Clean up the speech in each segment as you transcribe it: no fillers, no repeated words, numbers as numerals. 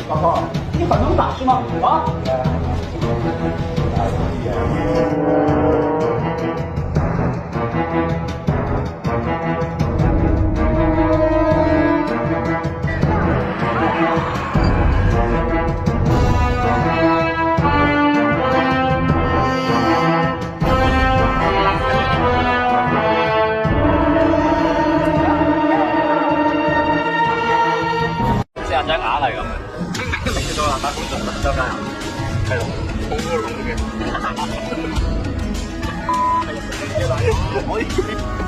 老头，你很能打是吗？啊？四眼仔硬係咁嘅，嚟到啦，打工做乜周街啊？係咯，好多龍嘅。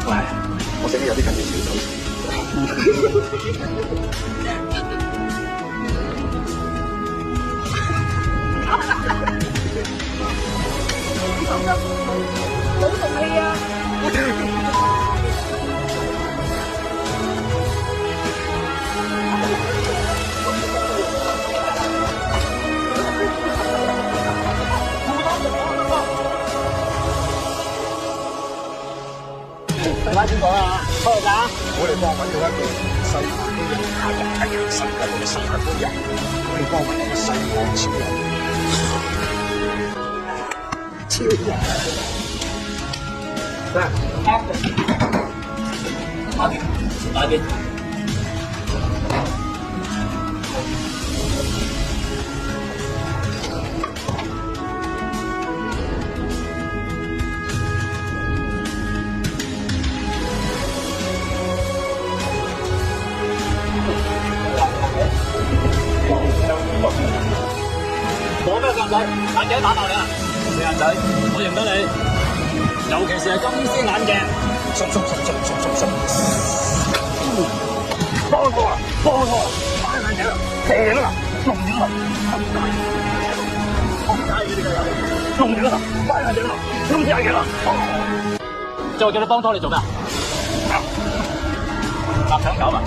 喂，我整啲有啲近住小手。好動氣啊！拉邊個啊？開個價！我哋幫揾到一個世界都有太陽太陽神嘅世界都有，我哋幫揾一個世界超人，超人。打邊。冇咩靚仔，眼鏡打爆你啊！四眼仔，我認得你，尤其是係金絲眼鏡。幫我啊！幫我啊！買眼鏡啊！平啊！弄咗啦！咁解嘅呢個遊戲，弄咗啦！買眼鏡啦！弄眼鏡啦！即係我叫你幫拖你做咩啊？臘腸狗啊！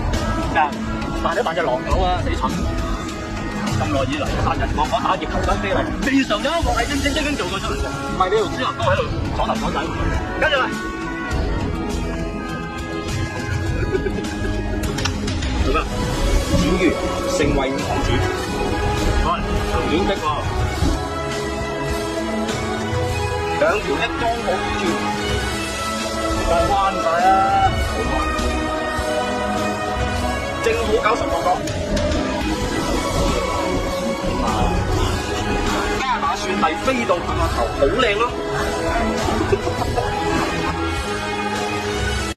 扮都扮隻狼狗啊！死蠢！咁耐以嚟，殺人放火打劫求生非禮，未嘗有一個係正正經經做過出嚟嘅。唔係你條豬油膏喺度闖頭闖仔，跟住嚟。做咩？展於成為五公主。喂，同戀的喎，兩條一裝好住，就彎晒啦。正好90個角。加把算係飛到佢個頭，好靚咯！